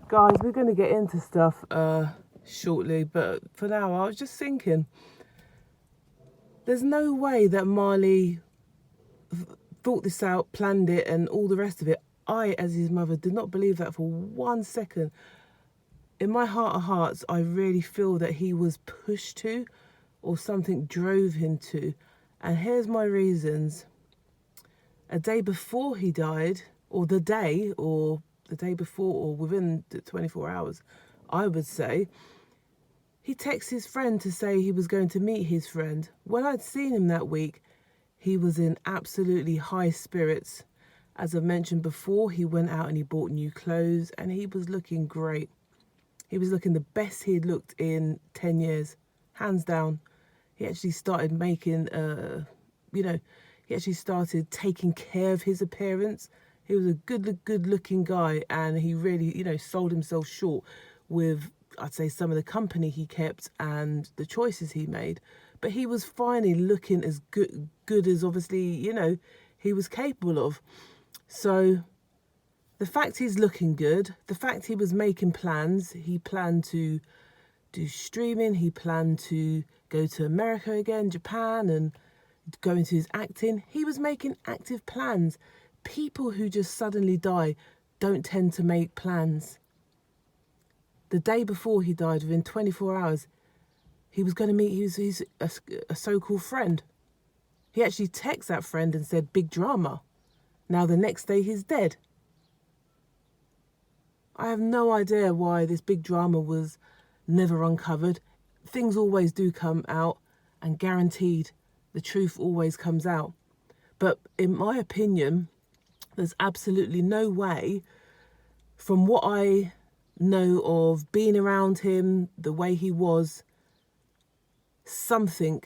Guys, we're going to get into stuff shortly, but for now, I was just thinking, there's no way that Marley thought this out, planned it, and all the rest of it. I, as his mother, did not believe that for 1 second. In my heart of hearts, I really feel that he was pushed to, or something drove him to. And here's my reasons. A day before he died, or the day before, or within the 24 hours, I would say, he texted his friend to say he was going to meet his friend. When I'd seen him that week, he was in absolutely high spirits. As I've mentioned before, he went out and he bought new clothes and he was looking great. He was looking the best he'd looked in 10 years, hands down. He actually started making, he actually started taking care of his appearance. He was a good looking guy, and he really, sold himself short with, I'd say, some of the company he kept and the choices he made. But he was finally looking as good as obviously, he was capable of. So the fact he's looking good, the fact he was making plans, he planned to do streaming, he planned to go to America again, Japan, and go into his acting. He was making active plans. People who just suddenly die don't tend to make plans. The day before he died, within 24 hours, he was going to meet his a so-called friend. He actually texted that friend and said, big drama. Now the next day he's dead. I have no idea why this big drama was never uncovered. Things always do come out, and guaranteed the truth always comes out. But in my opinion, there's absolutely no way, from what I know of being around him, the way he was, something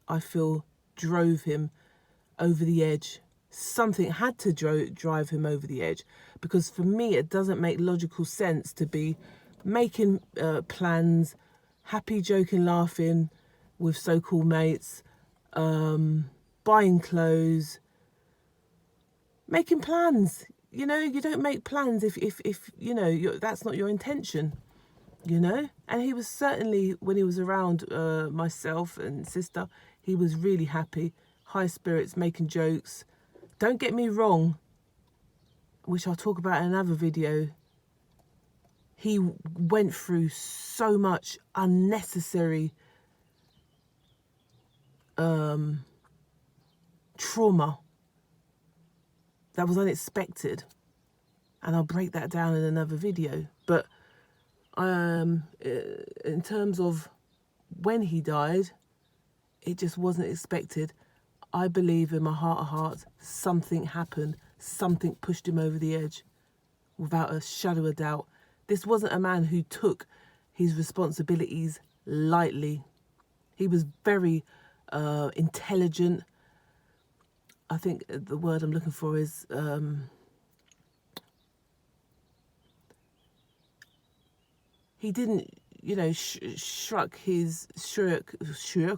I feel drove him over the edge. Something had to drive him over the edge, because for me it doesn't make logical sense to be making plans, happy, joking, laughing with so-called mates, buying clothes, making plans. You don't make plans if that's not your intention. And he was certainly, when he was around myself and sister, he was really happy, high spirits, making jokes. Don't get me wrong, which I'll talk about in another video, he went through so much unnecessary trauma that was unexpected, and I'll break that down in another video. But in terms of when he died, it just wasn't expected. I believe in my heart of hearts, something happened, something pushed him over the edge, without a shadow of doubt. This wasn't a man who took his responsibilities lightly. He was very intelligent. I think the word I'm looking for is he didn't, shirk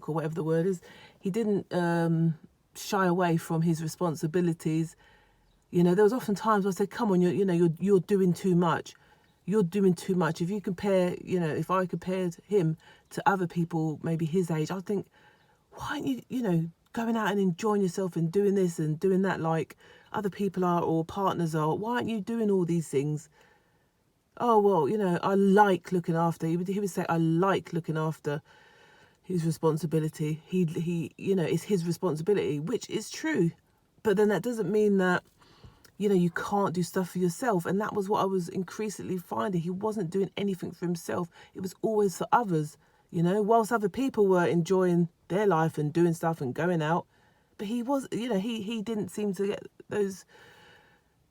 or whatever the word is. He didn't shy away from his responsibilities. There was often times I said, come on, you're doing too much. You're doing too much. If you compare, if I compared him to other people, maybe his age, I think, why aren't you, going out and enjoying yourself and doing this and doing that like other people are or partners are? Why aren't you doing all these things? Oh, well, I like looking after. He would say, I like looking after his responsibility. He it's his responsibility, which is true. But then that doesn't mean that, you can't do stuff for yourself. And that was what I was increasingly finding. He wasn't doing anything for himself. It was always for others, whilst other people were enjoying their life and doing stuff and going out. But he was, he didn't seem to get those,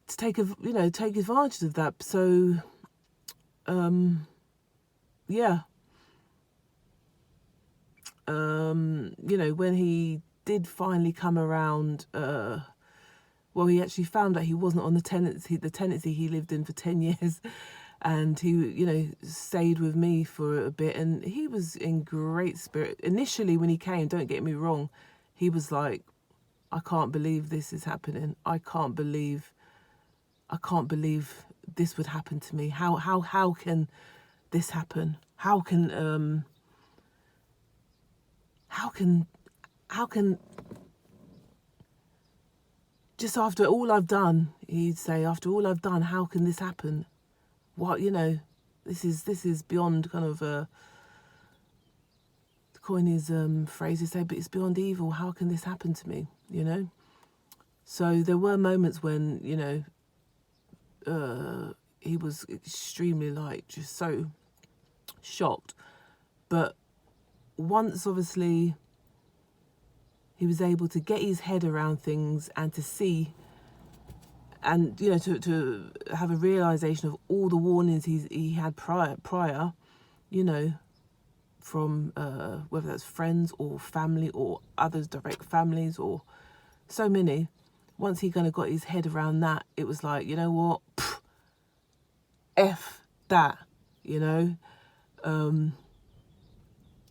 to take advantage of that. So, yeah. When he did finally come around, he actually found out he wasn't on the tenancy he lived in for 10 years. And he, stayed with me for a bit, and he was in great spirit. Initially, when he came, don't get me wrong, he was like, I can't believe this is happening. I can't believe this would happen to me. How can this happen? How can just after all I've done, he'd say, after all I've done, how can this happen? What, you know, this is beyond kind of to coin his phrase, he'd say, but it's beyond evil. How can this happen to me? You know? So there were moments when, you know, he was extremely like just so shocked. But once obviously he was able to get his head around things and to see, and you know, to have a realization of all the warnings he had prior, you know, from whether that's friends or family or others, direct families or so many. Once he kind of got his head around that, it was like, you know what, pff, F that, you know.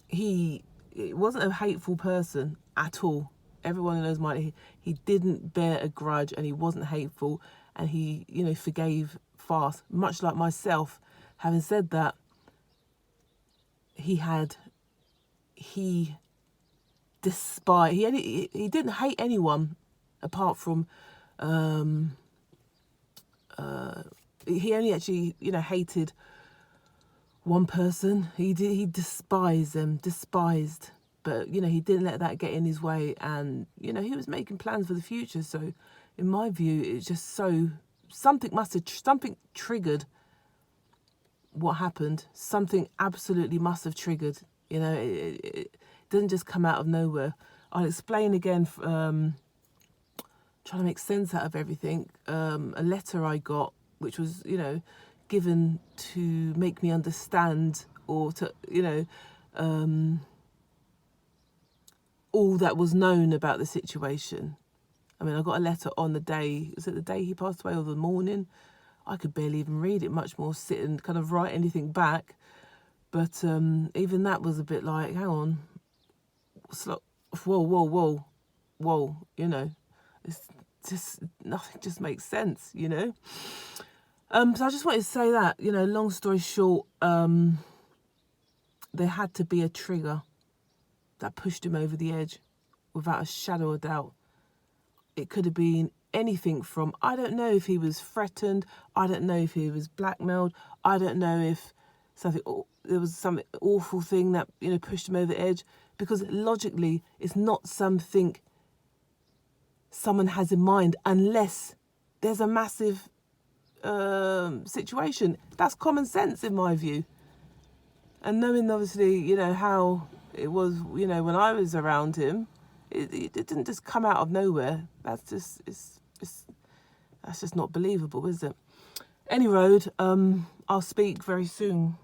He wasn't a hateful person at all. Everyone who knows Marley, he didn't bear a grudge, and he wasn't hateful, and he, you know, forgave fast, much like myself. Having said that, he didn't hate anyone apart from he only actually, you know, hated one person. He despised, but you know, he didn't let that get in his way, and you know, he was making plans for the future. So in my view, it's just so something triggered what happened. Something absolutely must have triggered, you know. It didn't just come out of nowhere. I'll explain again, trying to make sense out of everything. A letter I got, which was, you know, given to make me understand, or to, you know, all that was known about the situation. I mean, I got a letter on the day, was it the day he passed away or the morning? I could barely even read it, much more sit and kind of write anything back. But even that was a bit like, hang on, it's like, whoa, you know, it's just, nothing just makes sense, you know. So I just wanted to say that, you know, long story short, there had to be a trigger that pushed him over the edge, without a shadow of doubt. It could have been anything from, I don't know if he was threatened, I don't know if he was blackmailed, I don't know if there was some awful thing that, you know, pushed him over the edge, because logically it's not something someone has in mind unless there's a massive situation. That's common sense in my view. And knowing obviously, you know, how it was, you know, when I was around him, it didn't just come out of nowhere. That's just that's just not believable, is it? Any road, I'll speak very soon.